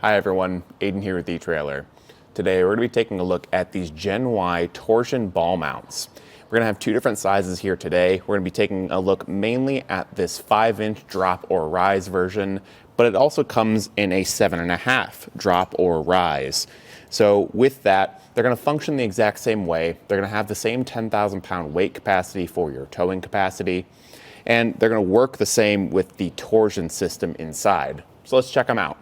Hi everyone, Aidan here with etrailer. Today we're going to be taking a look at these Gen Y Torsion ball mounts. We're going to have two different sizes here today. We're going to be taking a look mainly at this 5-inch drop or rise version, but it also comes in a 7.5 drop or rise. So with that, they're going to function the exact same way. They're going to have the same 10,000 pound weight capacity for your towing capacity, and they're going to work the same with the torsion system inside. So let's check them out.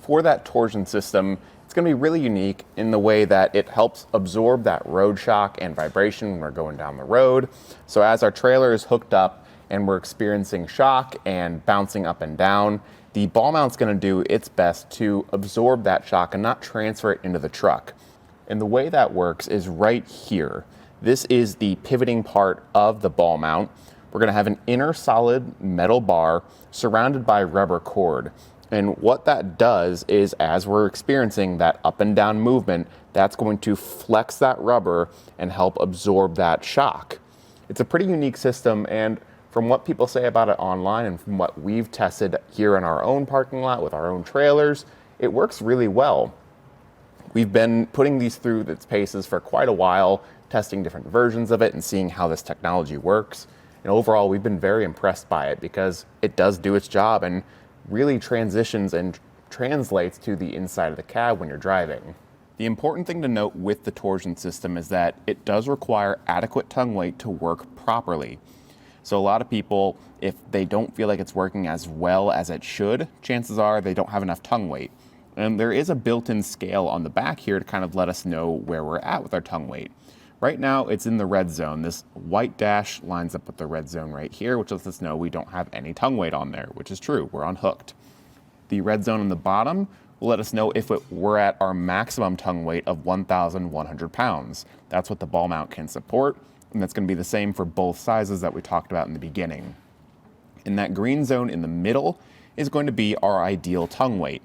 For that torsion system, it's going to be really unique in the way that it helps absorb that road shock and vibration when we're going down the road. So as our trailer is hooked up and we're experiencing shock and bouncing up and down, the ball mount's going to do its best to absorb that shock and not transfer it into the truck. And the way that works is right here. This is the pivoting part of the ball mount. We're going to have an inner solid metal bar surrounded by rubber cord. And what that does is, as we're experiencing that up and down movement, that's going to flex that rubber and help absorb that shock. It's a pretty unique system, and from what people say about it online and from what we've tested here in our own parking lot with our own trailers, it works really well. We've been putting these through its paces for quite a while, testing different versions of it and seeing how this technology works. And overall, we've been very impressed by it because it does do its job and really transitions and translates to the inside of the cab when you're driving. The important thing to note with the torsion system is that it does require adequate tongue weight to work properly. So a lot of people, if they don't feel like it's working as well as it should, chances are they don't have enough tongue weight. And there is a built-in scale on the back here to kind of let us know where we're at with our tongue weight. Right now, it's in the red zone. This white dash lines up with the red zone right here, which lets us know we don't have any tongue weight on there, which is true. We're unhooked. The red zone on the bottom will let us know if we're at our maximum tongue weight of 1,100 pounds. That's what the ball mount can support, and that's going to be the same for both sizes that we talked about in the beginning. And that green zone in the middle is going to be our ideal tongue weight.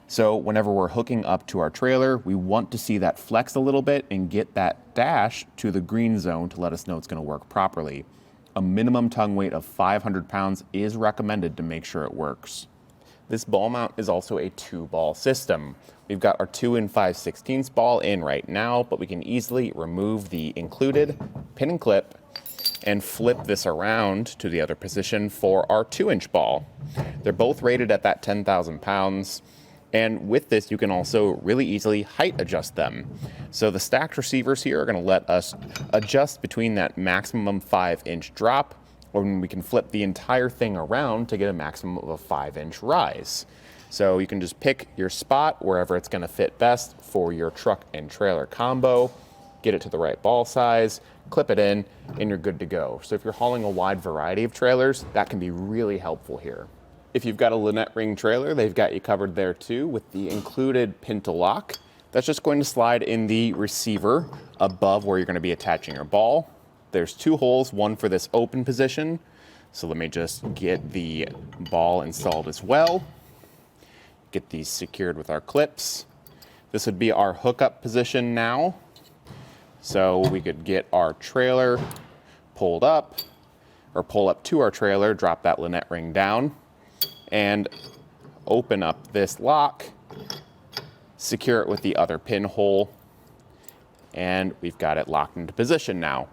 So whenever we're hooking up to our trailer, we want to see that flex a little bit and get that dash to the green zone to let us know it's going to work properly. A minimum tongue weight of 500 pounds is recommended to make sure it works. This ball mount is also a 2-ball system. We've got our 2 5/16 ball in right now, but we can easily remove the included pin and clip and flip this around to the other position for our 2-inch ball. They're both rated at that 10,000 pounds. And with this, you can also really easily height adjust them. So the stacked receivers here are going to let us adjust between that maximum 5-inch drop, or we can flip the entire thing around to get a maximum of a 5-inch rise. So you can just pick your spot wherever it's going to fit best for your truck and trailer combo, get it to the right ball size, clip it in, and you're good to go. So if you're hauling a wide variety of trailers, that can be really helpful here. If you've got a Lynette ring trailer, they've got you covered there too with the included pintle lock. That's just going to slide in the receiver above where you're going to be attaching your ball. There's 2 holes, one for this open position. So let me just get the ball installed as well. Get these secured with our clips. This would be our hookup position now. So we could get our trailer pulled up, or pull up to our trailer, drop that Lynette ring down, and open up this lock, secure it with the other pinhole, and we've got it locked into position now.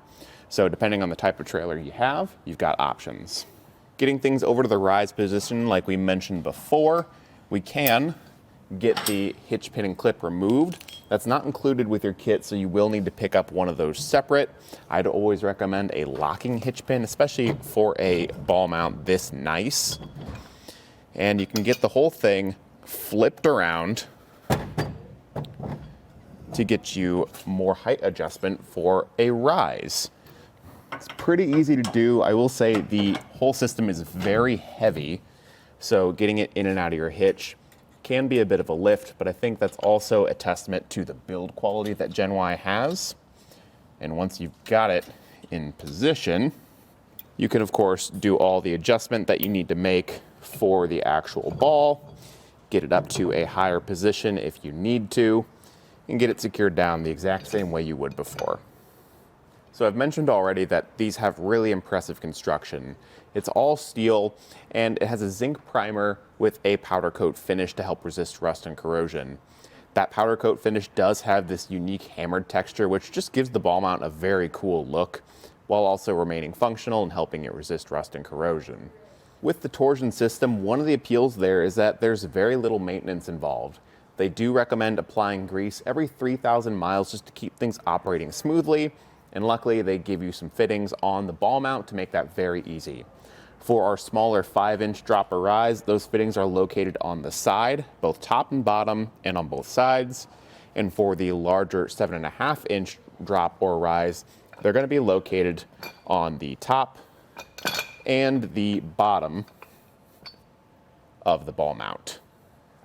So depending on the type of trailer you have, you've got options. Getting things over to the rise position, like we mentioned before, we can get the hitch pin and clip removed. That's not included with your kit, so you will need to pick up one of those separate. I'd always recommend a locking hitch pin, especially for a ball mount this nice. And you can get the whole thing flipped around to get you more height adjustment for a rise. It's pretty easy to do. I will say the whole system is very heavy, so getting it in and out of your hitch can be a bit of a lift, but I think that's also a testament to the build quality that Gen Y has. And once you've got it in position, you can of course do all the adjustment that you need to make for the actual ball, get it up to a higher position if you need to, and get it secured down the exact same way you would before. So I've mentioned already that these have really impressive construction. It's all steel and it has a zinc primer with a powder coat finish to help resist rust and corrosion. That powder coat finish does have this unique hammered texture, which just gives the ball mount a very cool look, while also remaining functional and helping it resist rust and corrosion. With the Torsion system, one of the appeals there is that there's very little maintenance involved. They do recommend applying grease every 3,000 miles just to keep things operating smoothly, and luckily they give you some fittings on the ball mount to make that very easy. For our smaller 5-inch drop or rise, those fittings are located on the side, both top and bottom, and on both sides. And for the larger 7.5-inch drop or rise, they're going to be located on the top and the bottom of the ball mount.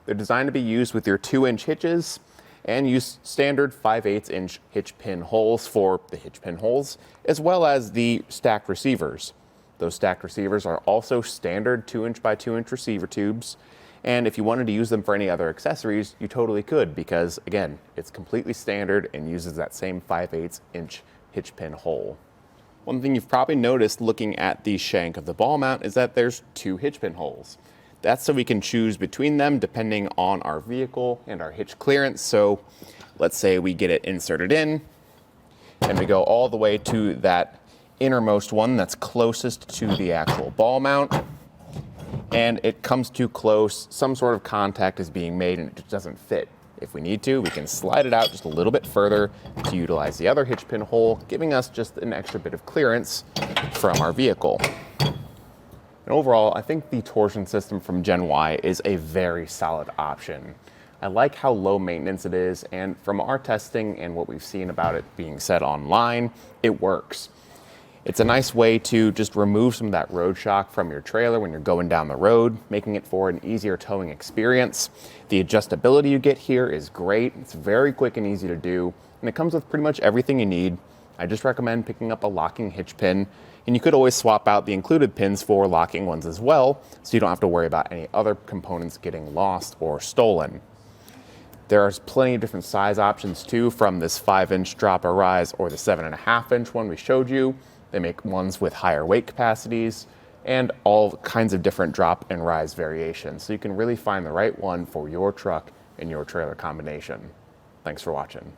They're designed to be used with your 2-inch hitches and use standard 5/8-inch hitch pin holes for the hitch pin holes, as well as the stacked receivers. Those stacked receivers are also standard 2-inch by 2-inch receiver tubes, and if you wanted to use them for any other accessories, you totally could, because again, it's completely standard and uses that same 5/8-inch hitch pin hole. One thing you've probably noticed looking at the shank of the ball mount is that there's 2 hitch pin holes. That's so we can choose between them depending on our vehicle and our hitch clearance. So let's say we get it inserted in and we go all the way to that innermost one that's closest to the actual ball mount, and it comes too close, some sort of contact is being made and it just doesn't fit. If we need to, we can slide it out just a little bit further to utilize the other hitch pin hole, giving us just an extra bit of clearance from our vehicle. And overall, I think the Torsion system from Gen Y is a very solid option. I like how low maintenance it is, and from our testing and what we've seen about it being said online, it works. It's a nice way to just remove some of that road shock from your trailer when you're going down the road, making it for an easier towing experience. The adjustability you get here is great. It's very quick and easy to do, and it comes with pretty much everything you need. I just recommend picking up a locking hitch pin, and you could always swap out the included pins for locking ones as well, so you don't have to worry about any other components getting lost or stolen. There's plenty of different size options too, from this 5-inch drop or rise or the 7.5-inch one we showed you. They make ones with higher weight capacities and all kinds of different drop and rise variations, so you can really find the right one for your truck and your trailer combination. Thanks for watching.